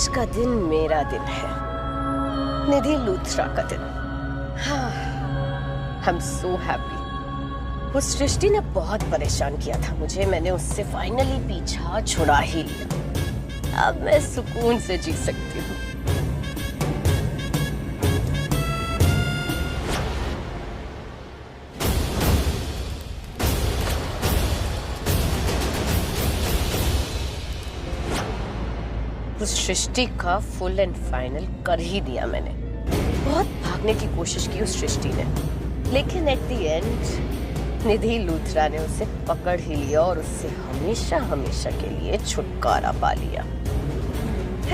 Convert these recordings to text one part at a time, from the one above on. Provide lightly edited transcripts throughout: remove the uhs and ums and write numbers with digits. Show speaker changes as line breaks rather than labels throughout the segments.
आज का दिन मेरा दिन है, निधि लूथरा का दिन। हाँ, आई एम सो हैप्पी। वो सृष्टि ने बहुत परेशान किया था मुझे, मैंने उससे फाइनली पीछा छुड़ा ही लिया। अब मैं सुकून से जी सकती हूँ। उस सृष्टि का फुल एंड फाइनल कर ही दिया मैंने। बहुत भागने की कोशिश की उस सृष्टि ने, लेकिन एट द एंड निधि लूथरा ने उसे पकड़ ही लिया और उससे हमेशा हमेशा के लिए छुटकारा पा लिया।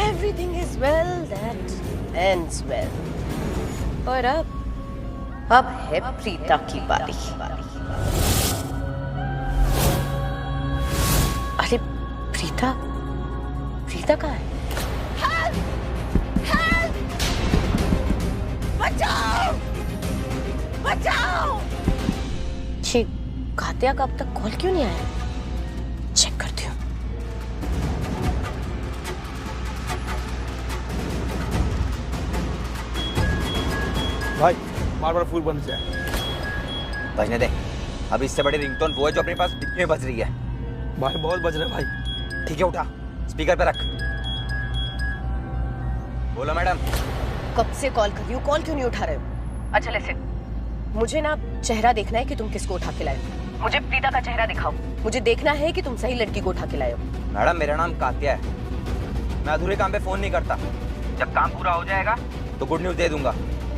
Everything is well that ends well. और अब है प्रीता की बारी। अरे प्रीता कहाँ है? बचाओ! बचाओ! कात्या का अब तक कॉल क्यों नहीं आया? चेक करती हूँ।
भाई बार फूल बंद से
बजने दे। अब इससे बड़ी रिंगटोन वो है जो अपने पास डिक्की में बज रही है।
भाई बहुत बज रहे भाई।
ठीक है, उठा, स्पीकर पे रख। बोलो मैडम।
कब से कॉल कर रही हूँ, कॉल क्यों नहीं उठा रहे हो? अच्छा लिसन, मुझे ना चेहरा देखना है कि तुम किसको उठा के लाए हो। मुझे प्रीता का चेहरा दिखाओ। मुझे देखना है कि तुम सही लड़की को उठा के लाए हो।
मैडम मेरा नाम कात्या है, मैं अधूरे काम पे फोन नहीं करता। जब काम पूरा हो जाएगा तो गुड न्यूज दे दूंगा।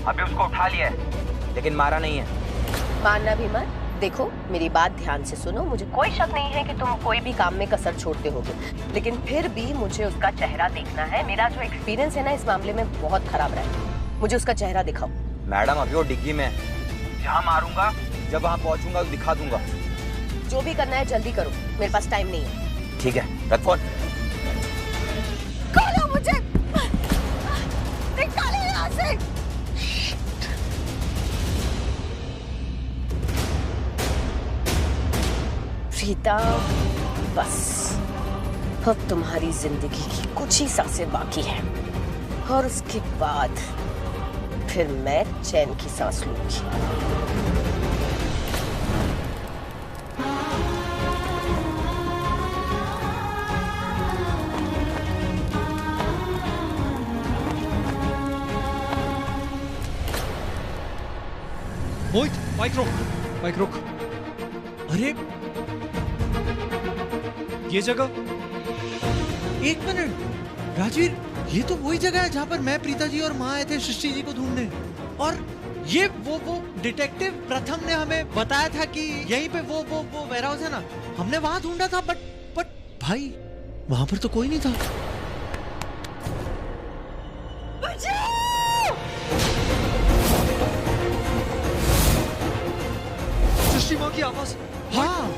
अभी उसको उठा लिया है लेकिन मारा नहीं है।
मारना भी मत। देखो मेरी बात ध्यान से सुनो, मुझे कोई शक नहीं है कि तुम कोई भी काम में कसर छोड़ते होगे, लेकिन फिर भी मुझे उसका चेहरा देखना है। मेरा जो एक्सपीरियंस है ना इस मामले में बहुत खराब रहा है। मुझे उसका चेहरा दिखाओ।
मैडम अभी वो डिग्गी में है, जहाँ मारूंगा जब वहाँ पहुँचूंगा तो दिखा दूंगा।
जो भी करना है जल्दी करो, मेरे पास टाइम नहीं है।
ठीक है, रख फोन।
खोलो मुझे, निकालो यहाँ से। प्रीता, बस अब तुम्हारी जिंदगी की कुछ ही सांसें बाकी हैं और उसके बाद फिर मैं चैन की सांस लूंगी।
मोहित, बाइक रोक। अरे ये जगह, एक मिनट राजवीर, ये तो वही जगह है जहाँ पर मैं, प्रीता जी और माँ आए थे सृष्टि जी को ढूंढने। और ये वो डिटेक्टिव प्रथम ने हमें बताया था कि यहीं पे वो वेयर हाउस है ना, हमने वहां ढूंढा था। बट भाई वहां पर तो कोई नहीं था। सृष्टि माँ की आवाज। हाँ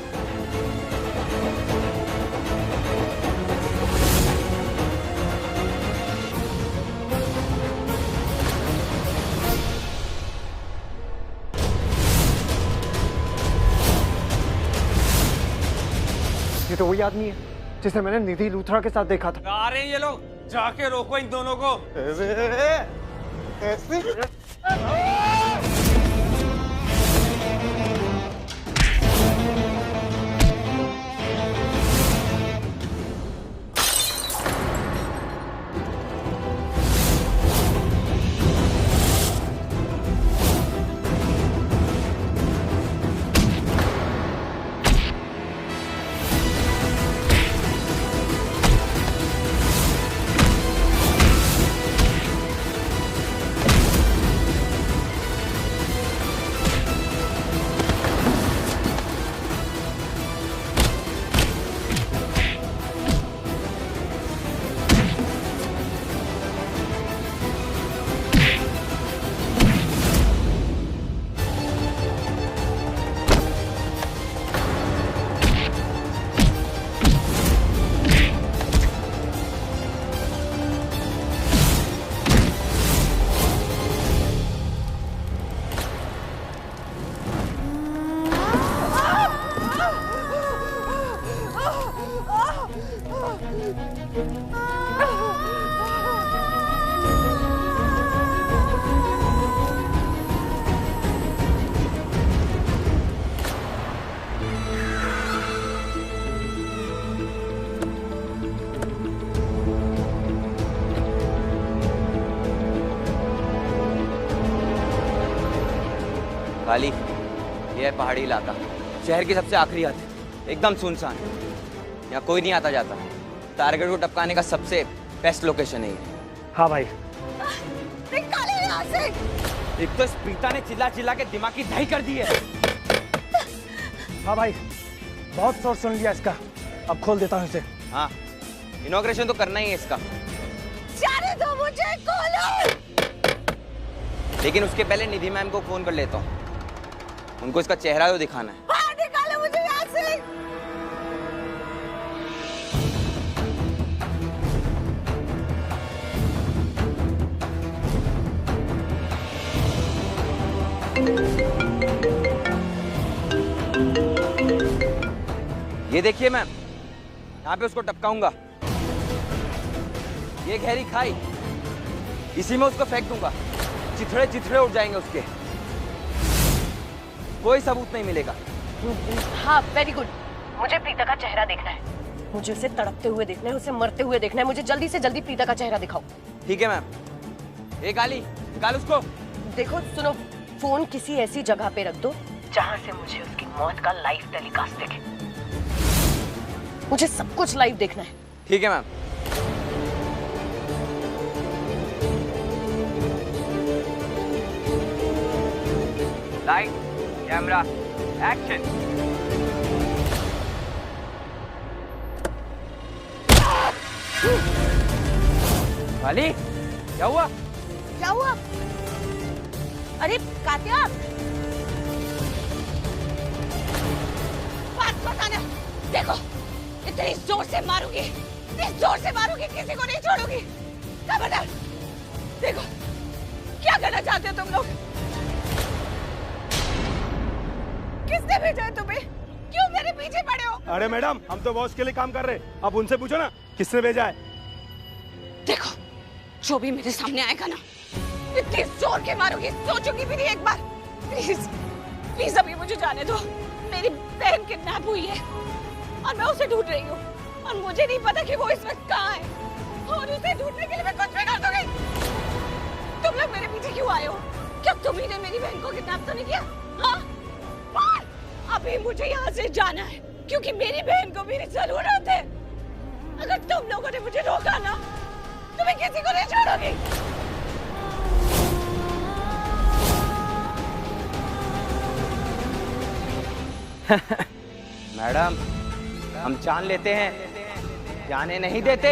ये तो वही आदमी है जिसे मैंने निधि लूथरा के साथ देखा था।
आ रहे हैं ये लोग, जाके रोको इन दोनों को।
खाली ये है पहाड़ी इलाका, शहर की सबसे आखिरी हद, एकदम सुनसान। यहाँ कोई नहीं आता जाता। टारगेट को टपकाने का सबसे बेस्ट लोकेशन है ये।
हाँ भाई।
निकाले यहाँ से।
एक तो इस प्रीता ने चिल्ला चिल्ला के दिमाग की दही कर दी है।
हाँ भाई, बहुत शोर सुन लिया इसका, अब खोल देता हूँ इसे।
हाँ, इनॉग्रेशन तो करना ही है इसका।
जाने दो मुझे, खोलो।
लेकिन उसके पहले निधि मैम को फोन कर लेता हूँ, उनको इसका चेहरा तो दिखाना है।
बाहर निकालो मुझे यहाँ से।
ये देखिए मैम, यहाँ पे उसको टपकाऊंगा। ये गहरी खाई, इसी में उसको फेंक दूंगा। चिथड़े चिथड़े उड़ जाएंगे उसके, कोई सबूत नहीं मिलेगा।
हाँ, वेरी गुड। मुझे प्रीता का चेहरा देखना है, मुझे उसे तड़पते हुए देखना है, उसे मरते हुए देखना है। मुझे जल्दी से जल्दी प्रीता का चेहरा दिखाओ।
ठीक है मैम। ये गाली निकाल उसको।
देखो सुनो, फोन किसी ऐसी जगह पे रख दो जहाँ से मुझे उसकी मौत का लाइव टेलीकास्ट दिखे। मुझे सब कुछ लाइव देखना है।
ठीक है मैम। Light, camera, action. गाली, क्या हुआ?
क्या हुआ? अरे कात्या, बात बताना। देखो, इतनी जोर से मारूंगी, इतनी जोर से मारूंगी, किसी को नहीं छोड़ूंगी। खबरदार। देखो, क्या करना चाहते हो तुम लोग? किसने भेजा है तुम्हें? क्यों मेरे पीछे पड़े हो?
अरे मैडम, हम तो बॉस के लिए काम कर रहे हैं, आप उनसे पूछो ना किसने भेजा है।
देखो, जो भी मेरे सामने आएगा ना, इतनी जोर के मारूंगी, सोचूंगी भी नहीं एक बार। प्लीज प्लीज अभी मुझे जाने दो। मेरी बहन किडनैप हुई है और मैं उसे ढूंढ रही हूँ, और मुझे नहीं पता कि वो इस वक्त कहाँ है, और उसे ढूंढने के लिए मैं कुछ भी कर दूंगी। तुम लोग मेरे पीछे क्यों आए हो? क्या तुम्ही ने मेरी बहन को किडनैप तो नहीं किया? हाँ? अभी मुझे यहाँ से जाना है, क्योंकि मेरी बहन को मेरी जरूरत है। अगर तुम लोगों ने मुझे रोका ना, तो मैं किसी को नहीं छोड़ूंगी।
मैडम, हम जान लेते हैं, जाने नहीं देते।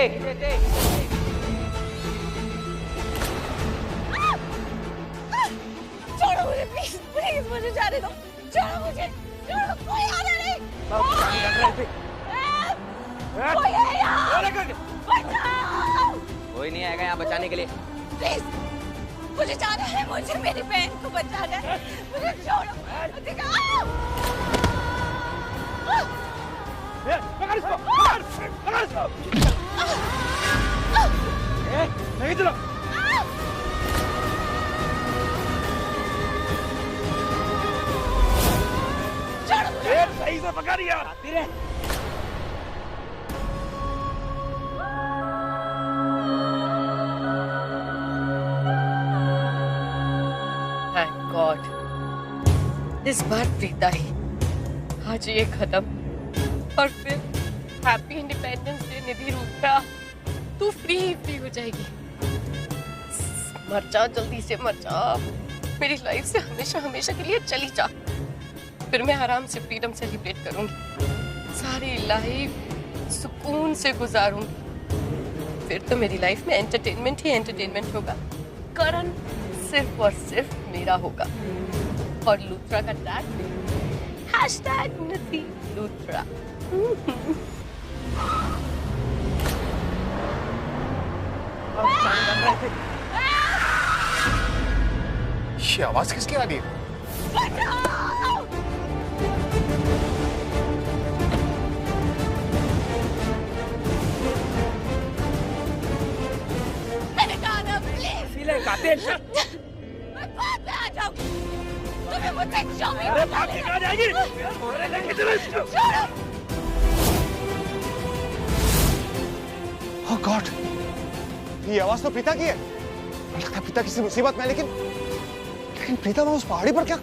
छोड़ो मुझे, प्लीज प्लीज मुझे जाने दो। छोड़ो मुझे, छोड़ो, कोई आना नहीं। कोई है यहाँ? बचाओ!
कोई नहीं आएगा यहाँ बचाने के लिए।
प्लीज, मुझे जाना है, मुझे मेरी बहन को बचाना है। मुझे छोड़ो, दिखाओ।
पकड़ इसको, पकड़ इसको। नहीं चलो। सही से पकड़ यार।
Thank God, इस बार प्रीता ही। आज ये खत्म, और फिर हैप्पी इंडिपेंडेंस डे निधि रूठा। तू फ्री हो जाएगी। मर जा, जल्दी से मर जा। मेरी लाइफ से हमेशा हमेशा के लिए चली जा। फिर मैं आराम से फ्रीडम सेलिब्रेट करूंगी, सारी लाइफ सुकून से गुजारूंगी। फिर तो मेरी लाइफ में एंटरटेनमेंट ही एंटरटेनमेंट होगा। करण सिर्फ और सिर्फ मेरा होगा, और लूथरा का टैग #निधि लूथरा।
ये आवाज किसकी आ रही है?
मैंने कहा ना, प्लीज। मैं बाद में आ जाऊंगी। तुम्हें मुझसे जो भी
अरे भाग के कहाँ जाएगी? अरे लेके चलो इसको।
छोड़ो।
ओह गॉड, ये आवाज तो प्रीता की है। लगता है प्रीता किसी मुसीबत में, लेकिन प्रीता वहां उस पहाड़ी पर क्या?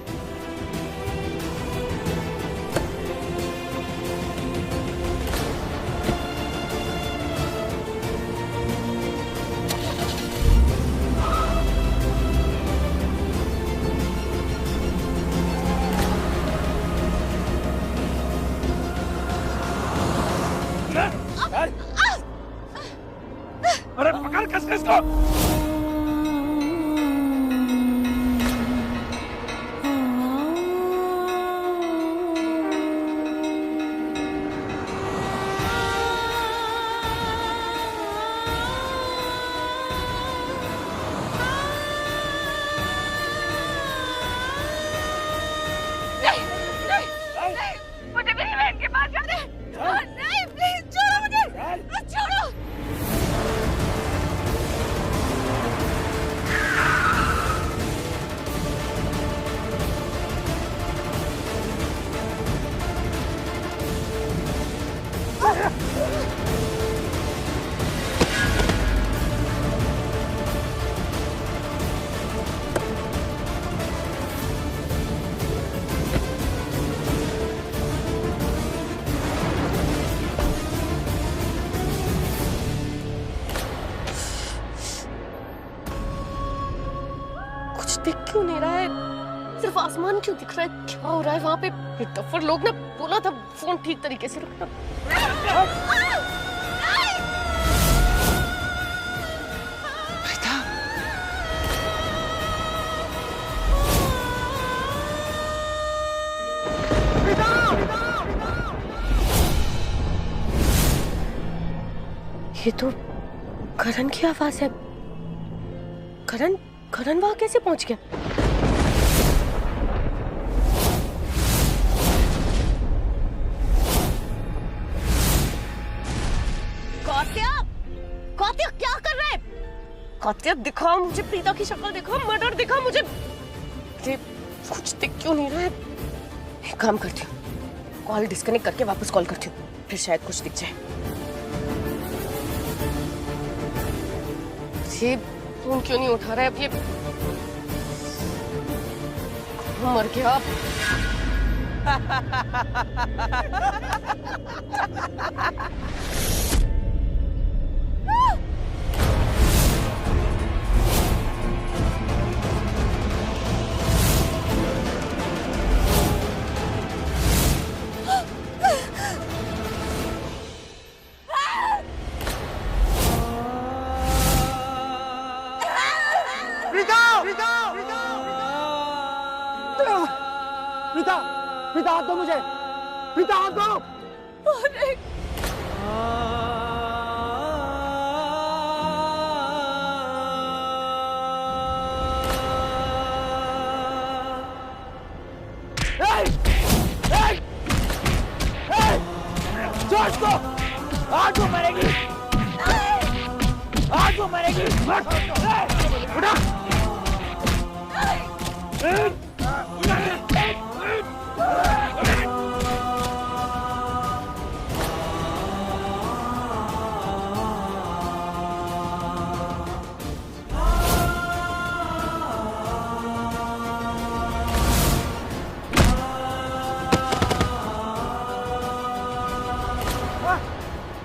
क्यों नहीं रहा है? सिर्फ आसमान क्यों दिख रहा है? क्या हो रहा है वहाँ पे? ये टफर लोग ने बोला था फोन ठीक तरीके से रखना। ये तो करण की आवाज है। करण वहां कैसे पहुंच गया? कात्या क्या कर रहा है? कात्या दिखाओ मुझे प्रीता की शक्ल, दिखाओ मर्डर, दिखाओ मुझे। ये कुछ दिख क्यों नहीं रहा है? एक काम करती हूँ, कॉल डिस्कनेक्ट करके वापस कॉल करती हूँ, फिर शायद कुछ दिख जाए। ये फोन क्यों नहीं उठा रहा है? अब ये मर गया।
प्रीता हाथ दो मुझे, प्रीता हाथ दो। जोश को, आज वो मरेगी, आज वो मरेगी। उठा।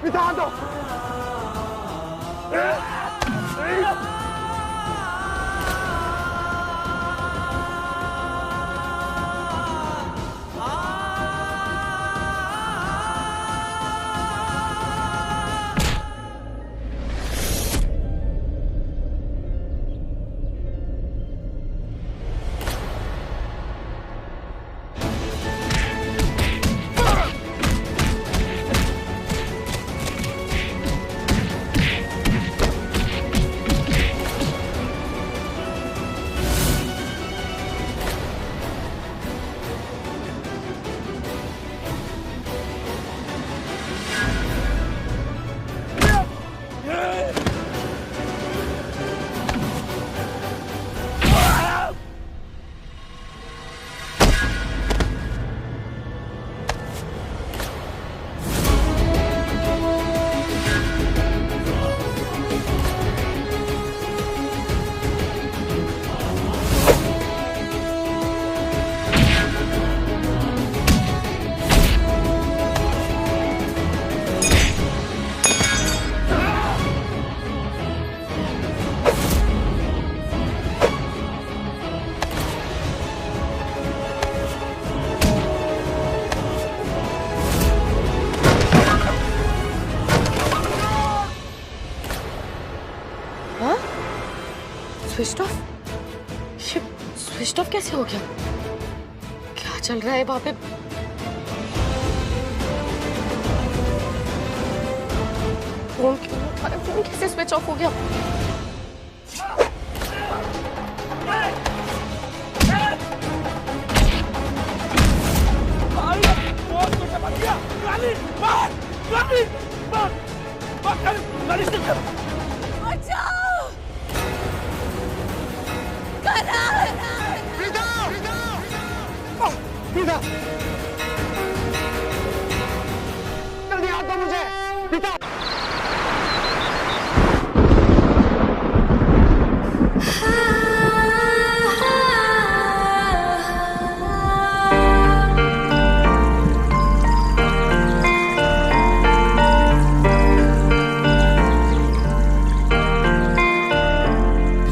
प्रीता दो। Switch off? ये स्विच ऑफ कैसे हो गया? क्या चल रहा है वहां पे? फोन क्यों नहीं उठा रहे? फोन कैसे स्विच ऑफ हो गया? प्रीता, जल्दी हाथ दो मुझे। प्रीता,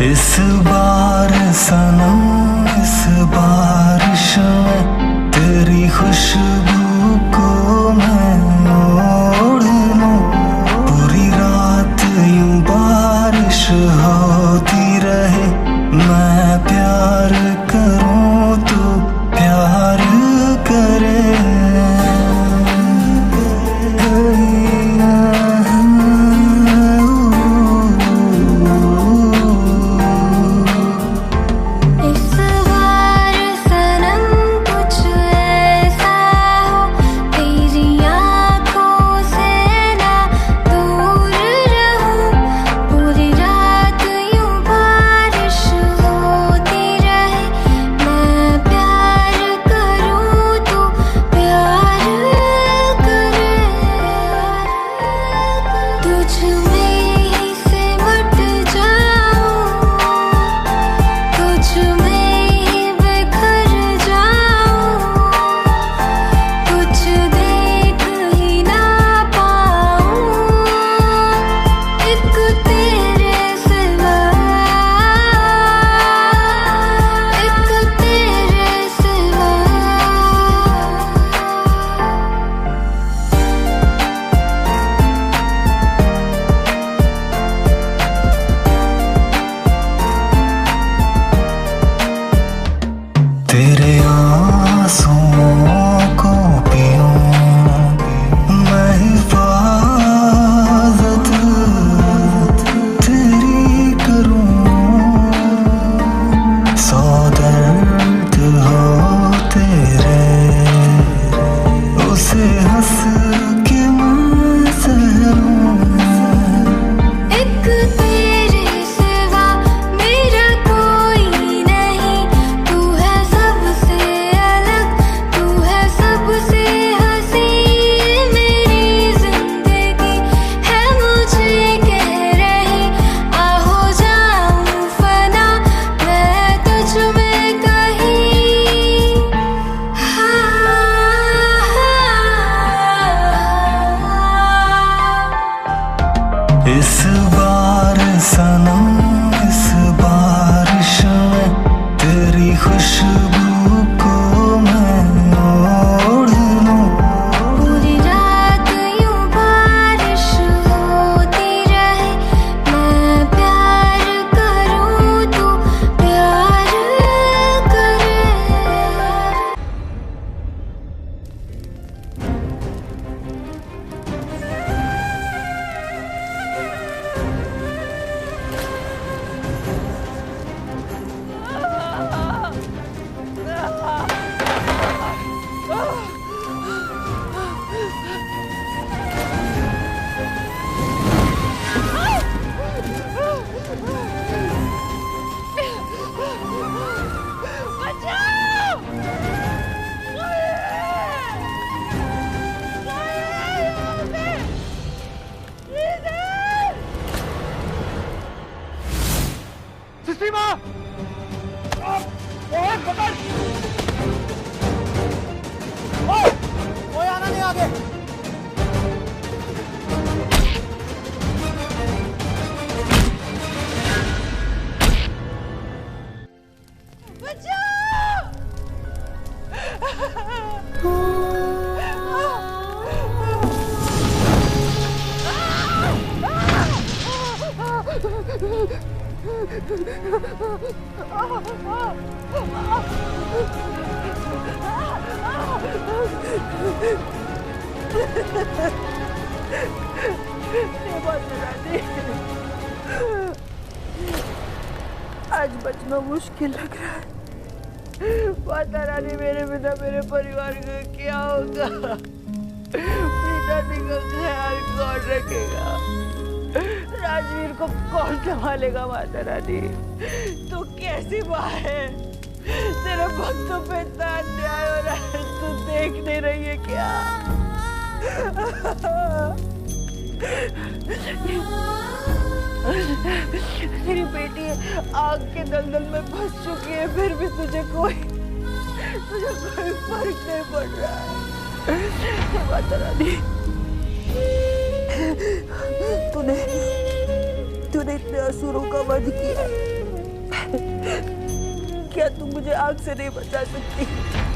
इस बार सनम
पकड़। ओए, कोई आना नहीं आगे।
आज बचना मुश्किल लग रहा है। माता रानी, मेरे बिना मेरे परिवार का क्या होगा? प्रीता दी का ख्याल कौन रखेगा? राजवीर को कौन संभालेगा? माता रानी, तू कैसी माँ है? तेरे भक्तों पे इतना अन्याय हो रहा है, तू देख नहीं रही है क्या? तेरी बेटी आग के दलदल में फंस चुकी है, फिर भी तुझे कोई फर्क नहीं पड़ रहा है। माता रानी, तूने इतने असुरों का वध किया, क्या तू मुझे आग से नहीं बचा सकती?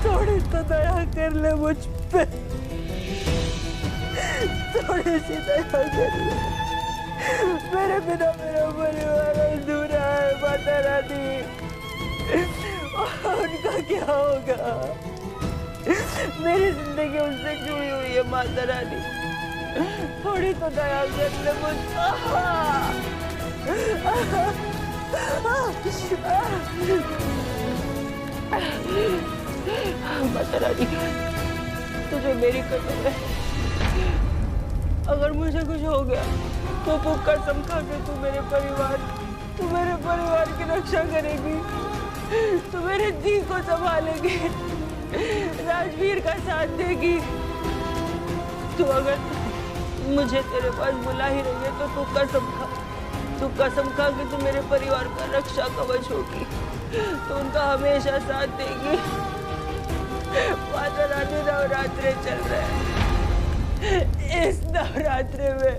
थोड़ी तो दया कर ले मुझ पे, थोड़ी सी दया कर ले। मेरे बिना मेरा परिवार अधूरा है माता रानी, उनका क्या होगा? मेरी जिंदगी उनसे जुड़ी हुई है माता रानी, थोड़ी तो दया कर ले मुझ माता रानी, तुझे मेरी कसम है, अगर मुझे कुछ हो गया तो तू कसम खा के तू मेरे परिवार की रक्षा करेगी, तू मेरे दी को संभालेगी, राजवीर का साथ देगी। तू अगर मुझे तेरे पास बुला ही रही है तो तू कसम खा कि तू मेरे परिवार का रक्षा कवच होगी, तू उनका हमेशा साथ देगी। माता रानी, नवरात्रे चल रहे हैं, इस नवरात्रे में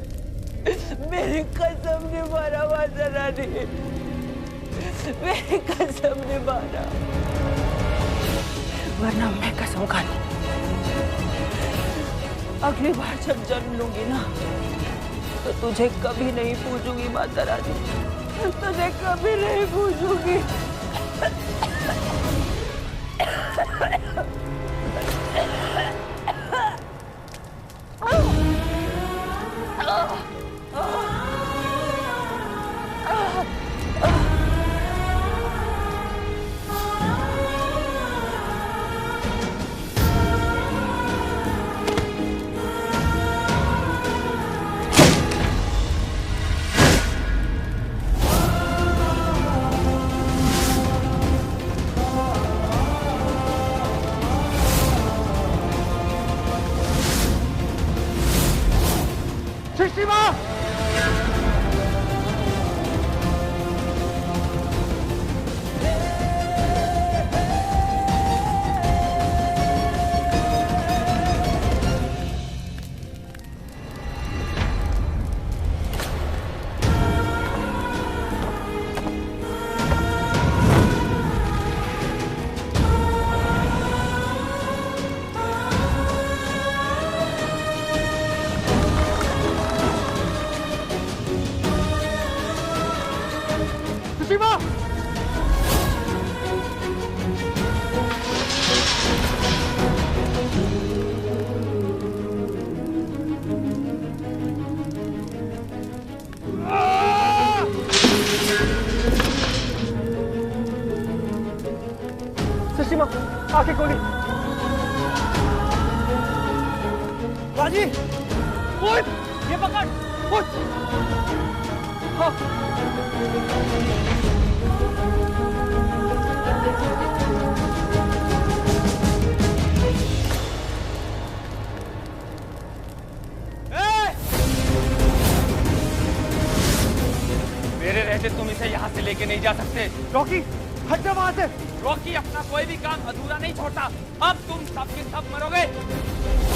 मेरी कसम निभाना माता रानी, मेरी कसम निभाना, वरना मैं कसम खा लूं अगली बार जब जन्म लूंगी ना तो तुझे कभी नहीं पूछूंगी माता रानी, तुझे कभी नहीं पूछूंगी।
आके खोली। राजी, उठ, ये पकड़, उठ। हाँ।
मेरे रहते तुम इसे यहाँ से लेके नहीं जा सकते।
रॉकी, हट जा वहां से।
रॉकी अपना कोई भी काम अधूरा नहीं छोड़ता। अब तुम सब के सब मरोगे।